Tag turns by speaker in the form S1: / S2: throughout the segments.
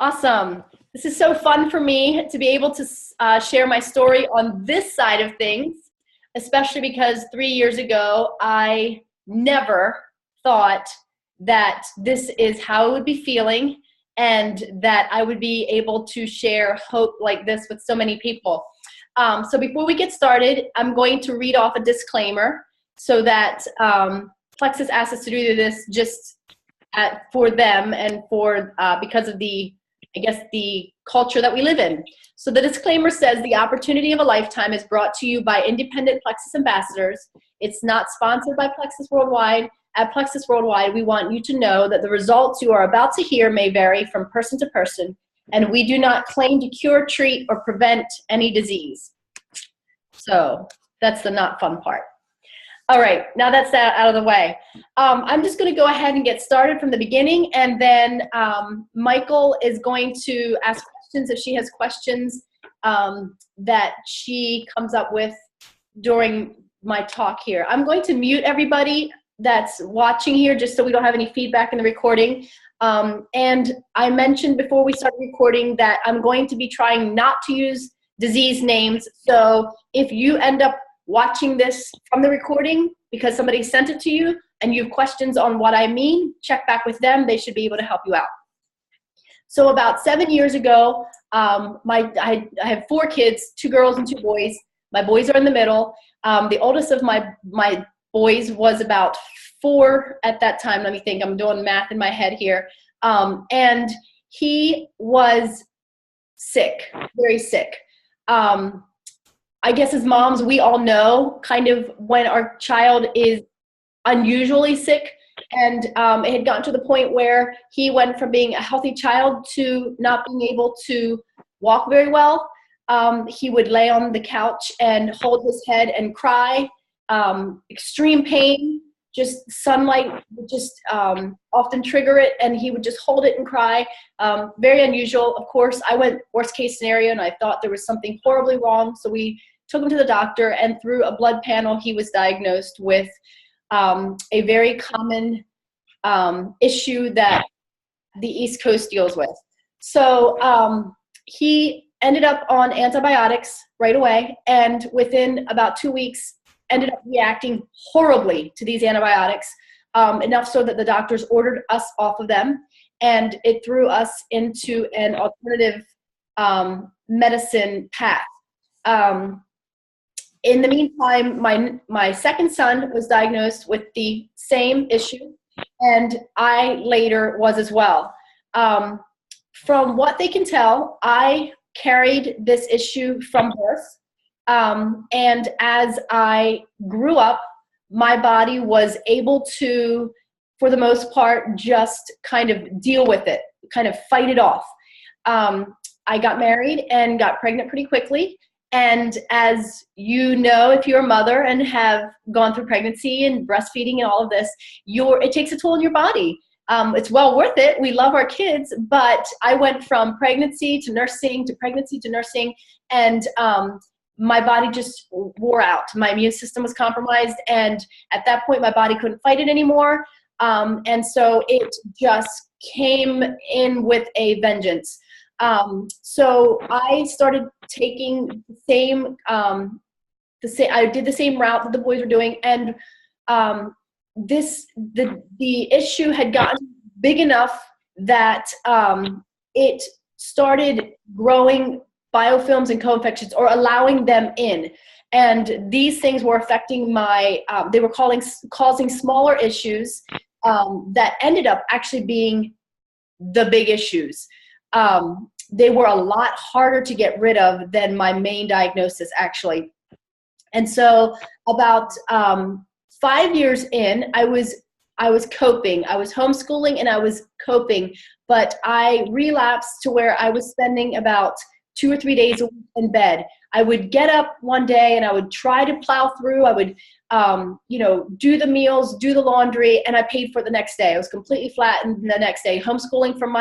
S1: Awesome. This is so fun for me to be able to share my story on this side of things, especially because 3 years ago, I never thought that this is how I would be feeling and that I would be able to share hope like this with so many people. So before we get started, I'm going to read off a disclaimer so that Plexus asked us to do this just for them and for because of the culture that we live in. So the disclaimer says the opportunity of a lifetime is brought to you by independent Plexus ambassadors. It's not sponsored by Plexus Worldwide. At Plexus Worldwide, we want you to know that the results you are about to hear may vary from person to person, and we do not claim to cure, treat, or prevent any disease. So that's the not fun part. All right, now that's that out of the way. I'm just going to go ahead and get started from the beginning, and then Michael is going to ask questions if she has questions that she comes up with during my talk here. I'm going to mute everybody that's watching here just so we don't have any feedback in the recording. And I mentioned before we started recording that I'm going to be trying not to use disease names. So if you end up watching this from the recording because somebody sent it to you and you have questions on what I mean, check back with them. They should be able to help you out. So about 7 years ago, I have 4 kids, 2 girls and 2 boys. My boys are in the middle. The oldest of my boys was about 4 at that time. Let me think. I'm doing math in my head here. And he was sick, very sick. I guess as moms, we all know kind of when our child is unusually sick, and it had gotten to the point where he went from being a healthy child to not being able to walk very well. He would lay on the couch and hold his head and cry, extreme pain, just sunlight would just often trigger it, and he would just hold it and cry. Very unusual. Of course, I went worst case scenario, and I thought there was something horribly wrong, so we took him to the doctor, and through a blood panel, he was diagnosed with a very common issue that the East Coast deals with. So he ended up on antibiotics right away, and within about 2 weeks, ended up reacting horribly to these antibiotics, enough so that the doctors ordered us off of them, and it threw us into an alternative medicine path. In the meantime, my second son was diagnosed with the same issue, and I later was as well. From what they can tell, I carried this issue from birth, and as I grew up, my body was able to, for the most part, just kind of deal with it, kind of fight it off. I got married and got pregnant pretty quickly. And as you know, if you're a mother and have gone through pregnancy and breastfeeding and all of this, it takes a toll on your body. It's well worth it. We love our kids, but I went from pregnancy to nursing to pregnancy to nursing, and my body just wore out. My immune system was compromised, and at that point, my body couldn't fight it anymore. And so it just came in with a vengeance. So I started taking I did the same route that the boys were doing, and the issue had gotten big enough that it started growing biofilms and co-infections, or allowing them in. And these things were affecting they were causing smaller issues that ended up actually being the big issues. They were a lot harder to get rid of than my main diagnosis, actually. And so about 5 years in, I was coping. I was homeschooling and I was coping, but I relapsed to where I was spending about 2 or 3 days a week in bed. I would get up one day and I would try to plow through. I would, do the meals, do the laundry, and I paid for it the next day. I was completely flattened the next day, homeschooling from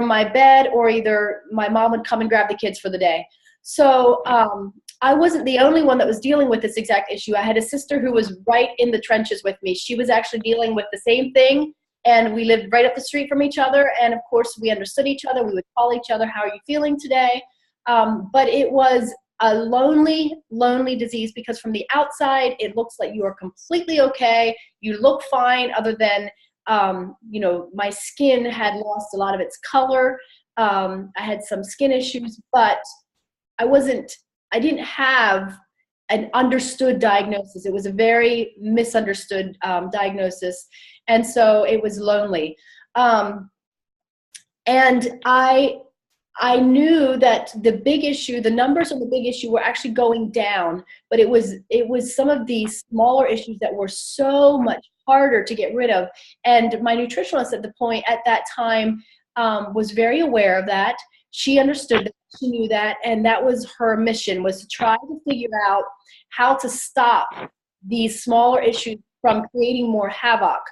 S1: my bed, or either my mom would come and grab the kids for the day. So I wasn't the only one that was dealing with this exact issue. I had a sister who was right in the trenches with me. She was actually dealing with the same thing, and we lived right up the street from each other. And of course, we understood each other. We would call each other, "How are you feeling today?" But it was a lonely, lonely disease, because from the outside, it looks like you are completely okay. You look fine, other than, my skin had lost a lot of its color. I had some skin issues, but I didn't have an understood diagnosis. It was a very misunderstood diagnosis. And so it was lonely. And I knew that the big issue, the numbers on the big issue were actually going down, but it was some of these smaller issues that were so much harder to get rid of. And my nutritionist at that time was very aware of that. She understood that, she knew that, and that was her mission, was to try to figure out how to stop these smaller issues from creating more havoc.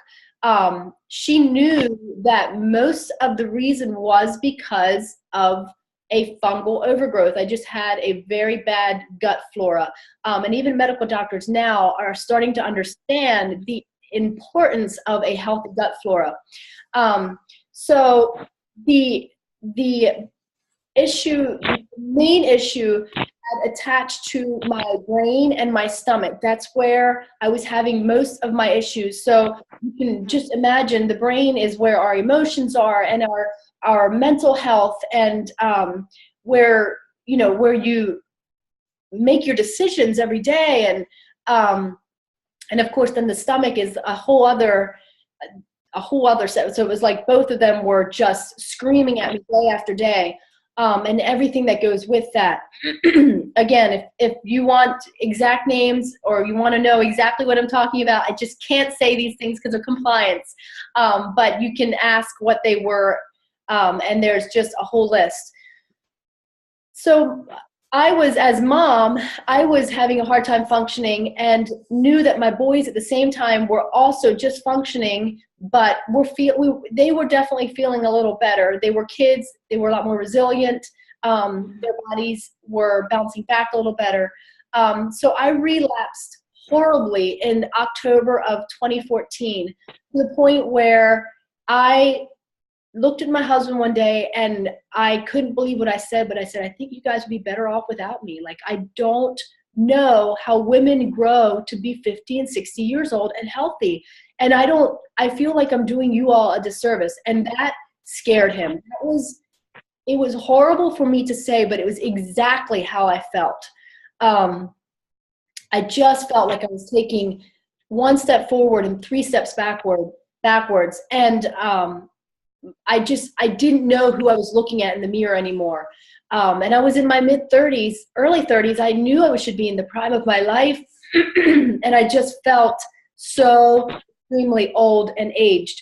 S1: She knew that most of the reason was because of a fungal overgrowth. I just had a very bad gut flora. And even medical doctors now are starting to understand the importance of a healthy gut flora. So the main issue had attached to my brain and my stomach. That's where I was having most of my issues. So you can just imagine, the brain is where our emotions are, and our mental health, and where you make your decisions every day. And of course, then the stomach is a whole other set. So it was like both of them were just screaming at me day after day. And everything that goes with that. Again, if you want exact names, or you want to know exactly what I'm talking about, I just can't say these things because of compliance. But you can ask what they were, and there's just a whole list. So as mom, I was having a hard time functioning, and knew that my boys at the same time were also just functioning, but they were definitely feeling a little better. They were kids. They were a lot more resilient. Their bodies were bouncing back a little better. So I relapsed horribly in October of 2014, to the point where I looked at my husband one day, and I couldn't believe what I said, but I said, "I think you guys would be better off without me. Like, I don't know how women grow to be 50 and 60 years old and healthy. And I feel like I'm doing you all a disservice." And that scared him. It was horrible for me to say, but it was exactly how I felt. I just felt like I was taking one step forward and 3 steps backwards. And I didn't know who I was looking at in the mirror anymore. And I was in my early 30s. I knew I should be in the prime of my life. And I just felt so extremely old and aged.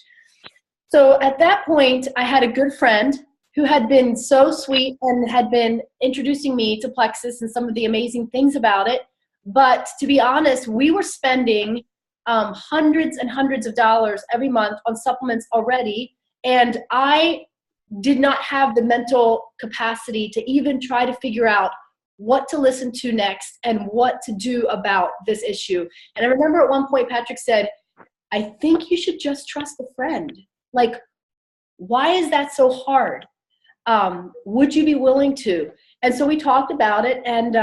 S1: So at that point, I had a good friend who had been so sweet and had been introducing me to Plexus and some of the amazing things about it. But to be honest, we were spending hundreds and hundreds of dollars every month on supplements already. And I did not have the mental capacity to even try to figure out what to listen to next and what to do about this issue. And I remember at one point, Patrick said, "I think you should just trust a friend. Like, why is that so hard? Would you be willing to?" And so we talked about it, and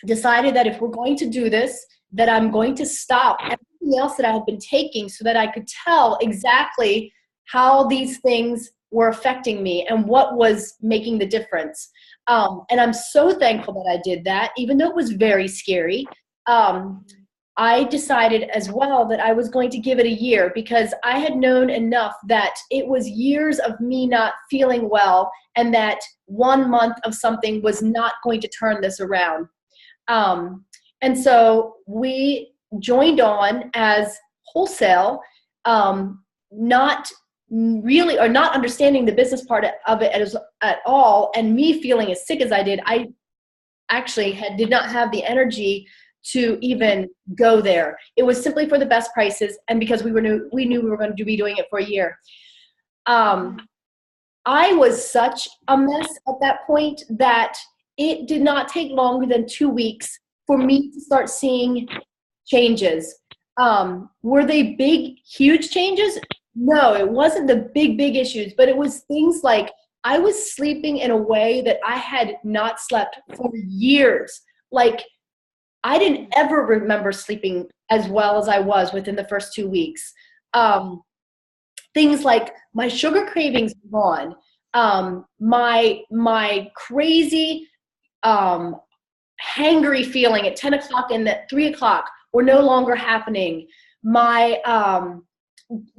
S1: decided that if we're going to do this, that I'm going to stop everything else that I had been taking, so that I could tell exactly how these things were affecting me and what was making the difference. And I'm so thankful that I did that, even though it was very scary. I decided as well that I was going to give it a year, because I had known enough that it was years of me not feeling well, and that 1 month of something was not going to turn this around. And so we joined on as wholesale, not really, or not understanding the business part of it at all. And me feeling as sick as I did, I actually did not have the energy to even go there. It was simply for the best prices, and because we knew we were going to be doing it for a year. I was such a mess at that point that it did not take longer than 2 weeks for me to start seeing changes. Were they big, huge changes? No, it wasn't the big issues, but it was things like I was sleeping in a way that I had not slept for years. Like I didn't ever remember sleeping as well as I was within the first 2 weeks. Things like my sugar cravings were gone. My crazy um, hangry feeling at 10 o'clock and at 3 o'clock were no longer happening. My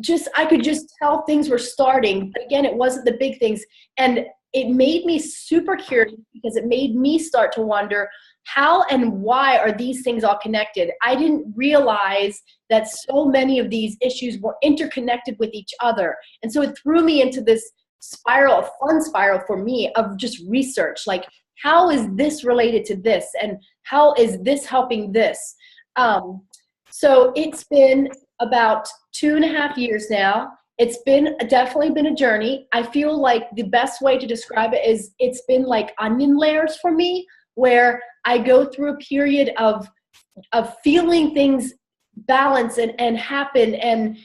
S1: just I could just tell things were starting, but again, it wasn't the big things. And it made me super curious because it made me start to wonder how and why are these things all connected. I didn't realize that so many of these issues were interconnected with each other. And so it threw me into this spiral, a fun spiral for me of just research, like how is this related to this and how is this helping this. So it's been about 2.5 years now. It's been definitely been a journey. I feel like the best way to describe it is it's been like onion layers for me, where I go through a period of feeling things balance and happen and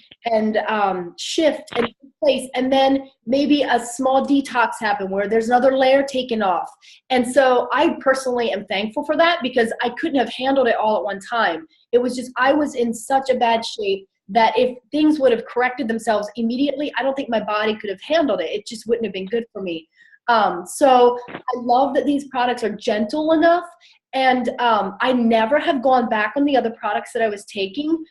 S1: shift and take place, and then maybe a small detox happen where there's another layer taken off. And so I personally am thankful for that because I couldn't have handled it all at one time. It was just I was in such a bad shape that if things would have corrected themselves immediately, I don't think my body could have handled it. It just wouldn't have been good for me. So I love that these products are gentle enough, and I never have gone back on the other products that I was taking.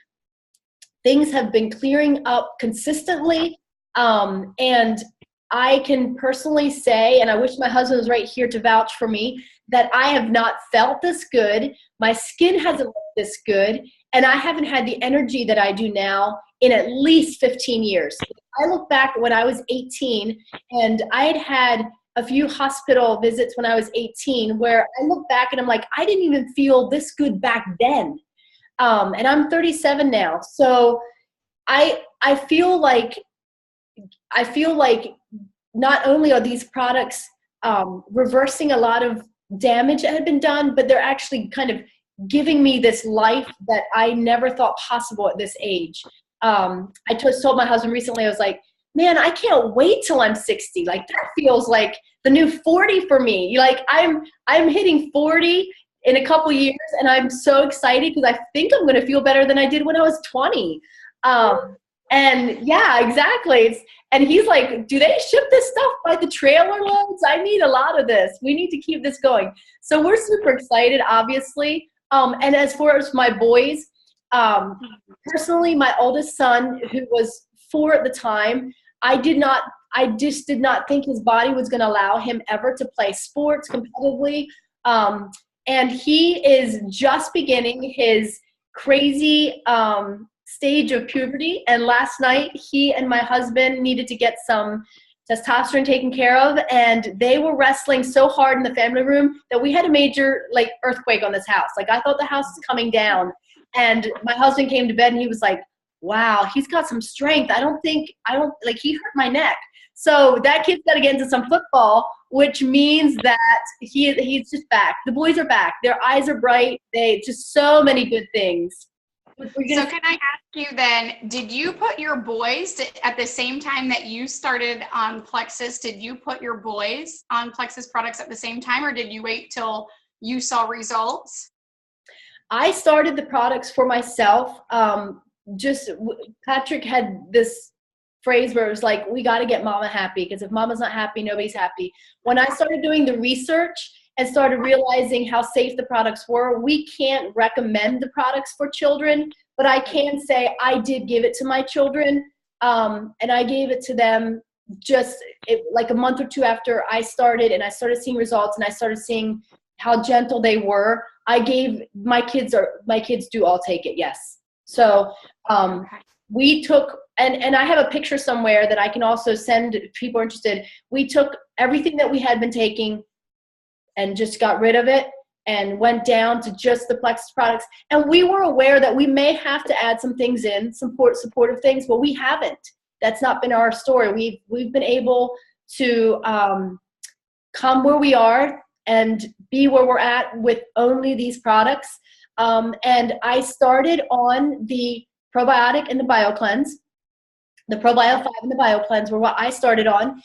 S1: Things have been clearing up consistently, and I can personally say, and I wish my husband was right here to vouch for me, that I have not felt this good. My skin hasn't looked this good, and I haven't had the energy that I do now in at least 15 years. I look back when I was 18, and I had a few hospital visits when I was 18 where I look back and I'm like, I didn't even feel this good back then. And I'm 37 now. So I feel like not only are these products reversing a lot of damage that had been done, but they're actually kind of giving me this life that I never thought possible at this age. I told my husband recently, I was like, man, I can't wait till I'm 60. Like that feels like the new 40 for me. Like I'm hitting 40 in a couple years, and I'm so excited because I think I'm going to feel better than I did when I was 20. And yeah, exactly. And he's like, do they ship this stuff by the trailer loads? I need a lot of this. We need to keep this going. So we're super excited, obviously. And as far as my boys, personally, my oldest son, who was 4 at the time, I just did not think his body was going to allow him ever to play sports competitively. And he is just beginning his crazy stage of puberty. And last night, he and my husband needed to get some testosterone taken care of, and they were wrestling so hard in the family room that we had a major like earthquake on this house. Like I thought the house was coming down. And my husband came to bed and he was like, wow, he's got some strength. I don't like he hurt my neck. So that kid's got to get into some football, which means that he's just back. The boys are back. Their eyes are bright. They just so many good things.
S2: So can I ask you then, did you put your boys at the same time that you started on Plexus, did you put your boys on Plexus products at the same time, or did you wait till you saw results?
S1: I started the products for myself. Patrick had this phrase where it was like, we got to get mama happy, because if mama's not happy, nobody's happy. When I started doing the research and started realizing how safe the products were, we can't recommend the products for children, but I can say I did give it to my children, and I gave it to them like a month or two after I started, and I started seeing results, and I started seeing how gentle they were. My kids do all take it, yes. So we took, and I have a picture somewhere that I can also send if people are interested. We took everything that we had been taking and just got rid of it and went down to just the Plexus products. And we were aware that we may have to add some things in, some supportive things, but we haven't. That's not been our story. We've been able to come where we are and be where we're at with only these products. And I started on the probiotic and the BioCleanse. The ProBio 5 and the Bio Cleanse were what I started on,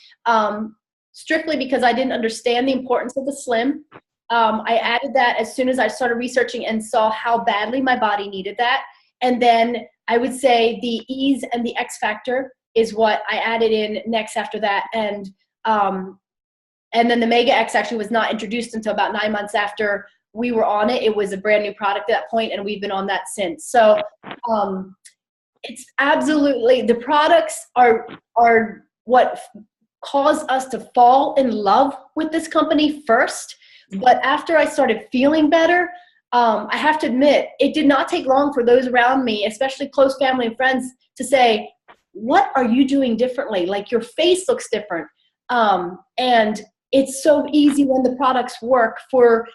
S1: strictly because I didn't understand the importance of the Slim. I added that as soon as I started researching and saw how badly my body needed that. And then I would say the Ease and the X Factor is what I added in next after that. And then the Mega X actually was not introduced until about 9 months after we were on it. It was a brand new product at that point, and we've been on that since. So it's absolutely, the products are what caused us to fall in love with this company first. But after I started feeling better, I have to admit, it did not take long for those around me, especially close family and friends, to say, what are you doing differently? Like, your face looks different. And it's so easy when the products work for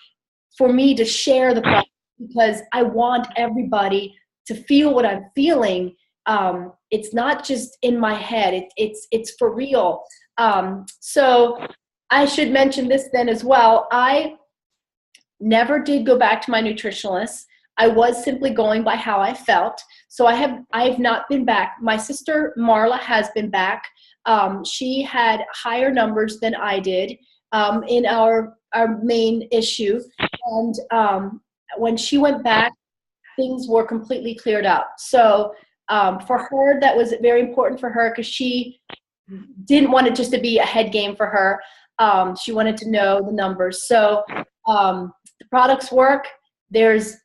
S1: me to share the product, because I want everybody to feel what I'm feeling. It's not just in my head. It's for real. So I should mention this then as well. I never did go back to my nutritionist. I was simply going by how I felt. So I've not been back. My sister Marla has been back. She had higher numbers than I did in our main issue. And when she went back, things were completely cleared up. So for her, that was very important for her, because she didn't want it just to be a head game for her. She wanted to know the numbers. So the products work. There's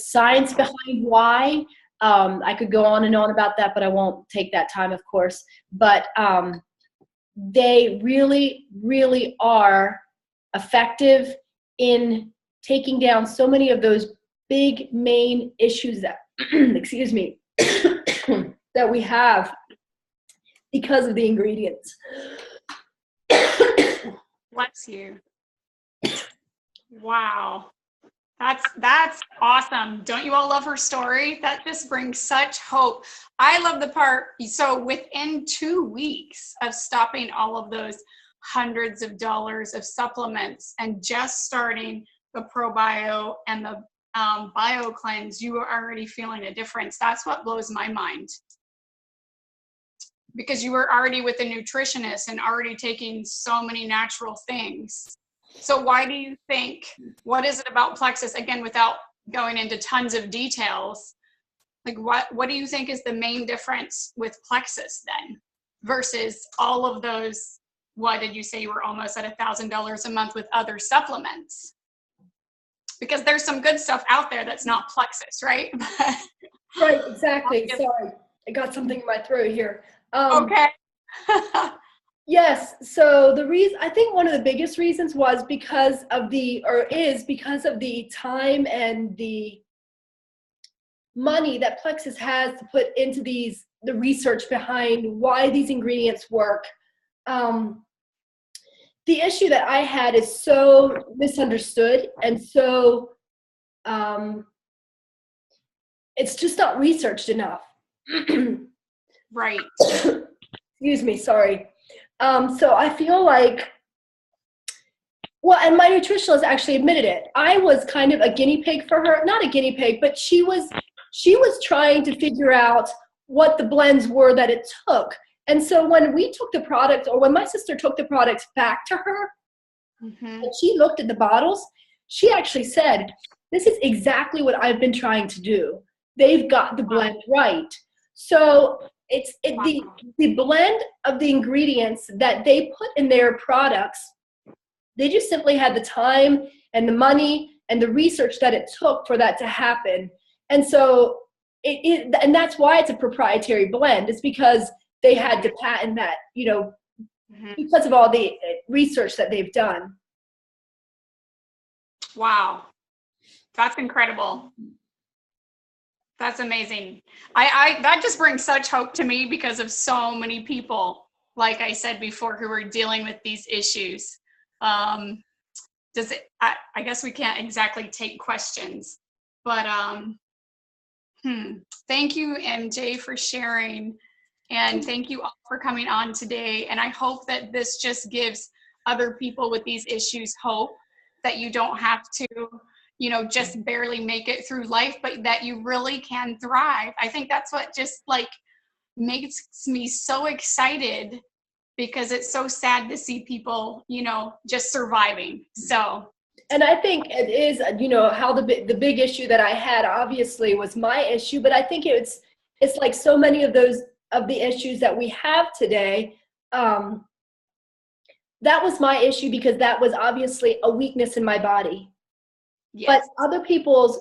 S1: science behind why. I could go on and on about that, but I won't take that time, of course. But they really, really are effective in taking down so many of those big main issues that, excuse me, that we have because of the ingredients.
S2: Bless you. Wow. That's awesome. Don't you all love her story? That just brings such hope. I love the part, so within 2 weeks of stopping all of those hundreds of dollars of supplements and just starting the ProBio and the Bio Cleanse, you were already feeling a difference. That's what blows my mind. Because you were already with a nutritionist and already taking so many natural things. So why do you think, what is it about Plexus, again, without going into tons of details, like what do you think is the main difference with Plexus then versus all of those, what did you say, you were almost at $1,000 a month with other supplements? Because there's some good stuff out there that's not Plexus, right?
S1: Right, exactly. Sorry, I got something in my throat here.
S2: Okay.
S1: Yes. So the reason, I think one of the biggest reasons was because of the time and the money that Plexus has to put into the research behind why these ingredients work. The issue that I had is so misunderstood, and so it's just not researched enough.
S2: Right.
S1: Excuse me, sorry. So I feel like, well, and my nutritionist actually admitted it. I was kind of a guinea pig for her, not a guinea pig, but she was trying to figure out what the blends were that it took. And so when we took the product, or when my sister took the products back to her, and she looked at the bottles, she actually said, this is exactly what I've been trying to do. They've got the blend right. So the blend of the ingredients that they put in their products, they just simply had the time and the money and the research that it took for that to happen. And so and that's why it's a proprietary blend. It's because they had to patent that, because of all the research that they've done.
S2: Wow. That's incredible. That's amazing. I that just brings such hope to me because of so many people, like I said before, who are dealing with these issues. I guess we can't exactly take questions, but thank you, MJ, for sharing, and thank you all for coming on today. And I hope that this just gives other people with these issues hope that you don't have to just barely make it through life, but that you really can thrive. I think that's what just makes me so excited because it's so sad to see people, you know, just surviving. So.
S1: And I think it is, you know, how the big issue that I had obviously was my issue, but I think it's like so many of those of the issues that we have today. That was my issue because that was obviously a weakness in my body.
S2: Yes.
S1: But other people's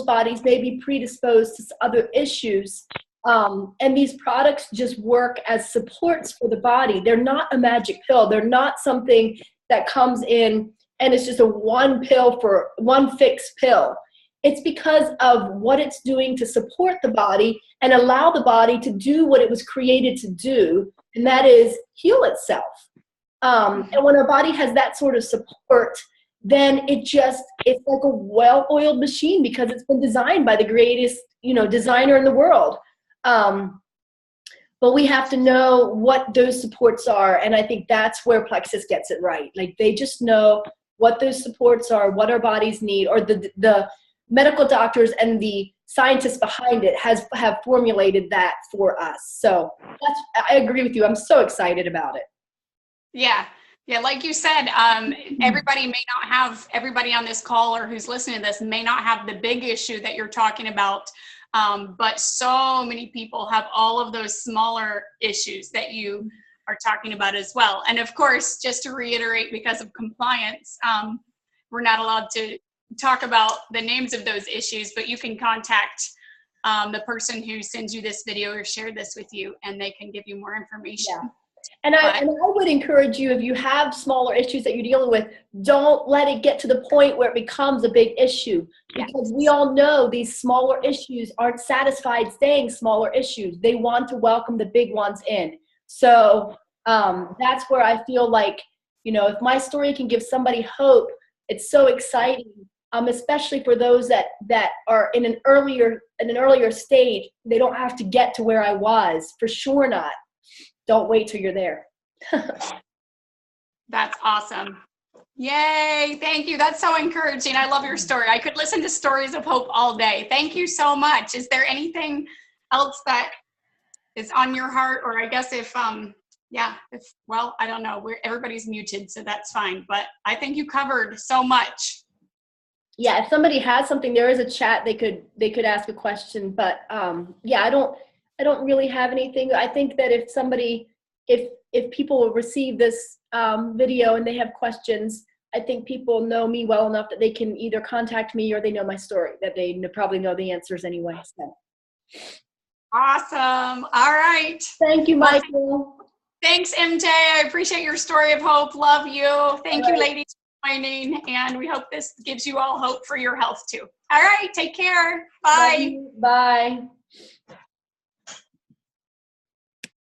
S1: bodies may be predisposed to other issues. And these products just work as supports for the body. They're not a magic pill. They're not something that comes in and it's just a one fixed pill. It's because of what it's doing to support the body and allow the body to do what it was created to do, and that is heal itself. And when our body has that sort of support, then it's like a well-oiled machine because it's been designed by the greatest, you know, designer in the world. But we have to know what those supports are. And I think that's where Plexus gets it right. Like they just know what those supports are, what our bodies need, or the medical doctors and the scientists behind it have formulated that for us. So I agree with you. I'm so excited about it.
S2: Yeah. Yeah. Like you said, everybody on this call or who's listening to this may not have the big issue that you're talking about. But so many people have all of those smaller issues that you are talking about as well. And of course, just to reiterate, because of compliance, we're not allowed to talk about the names of those issues, but you can contact the person who sends you this video or shared this with you, and they can give you more information.
S1: Yeah. And I would encourage you, if you have smaller issues that you're dealing with, don't let it get to the point where it becomes a big issue. Because we all know these smaller issues aren't satisfied staying smaller issues. They want to welcome the big ones in. So that's where I feel like, you know, if my story can give somebody hope, it's so exciting. Especially for those that are in an earlier stage. They don't have to get to where I was. For sure not. Don't wait till you're there.
S2: That's awesome. Yay. Thank you. That's so encouraging. I love your story. I could listen to stories of hope all day. Thank you so much. Is there anything else that is on your heart? Or I guess well, I don't know. Everybody's muted, so that's fine. But I think you covered so much.
S1: Yeah, if somebody has something, there is a chat they could ask a question. But yeah, I don't really have anything. I think that if people will receive this video and they have questions, I think people know me well enough that they can either contact me or they know my story, that they probably know the answers anyway. So.
S2: Awesome. All right.
S1: Thank you, Michael.
S2: Thanks, MJ. I appreciate your story of hope. Love you. Thank you, ladies, for joining. And we hope this gives you all hope for your health too. All right. Take care. Bye.
S1: Bye.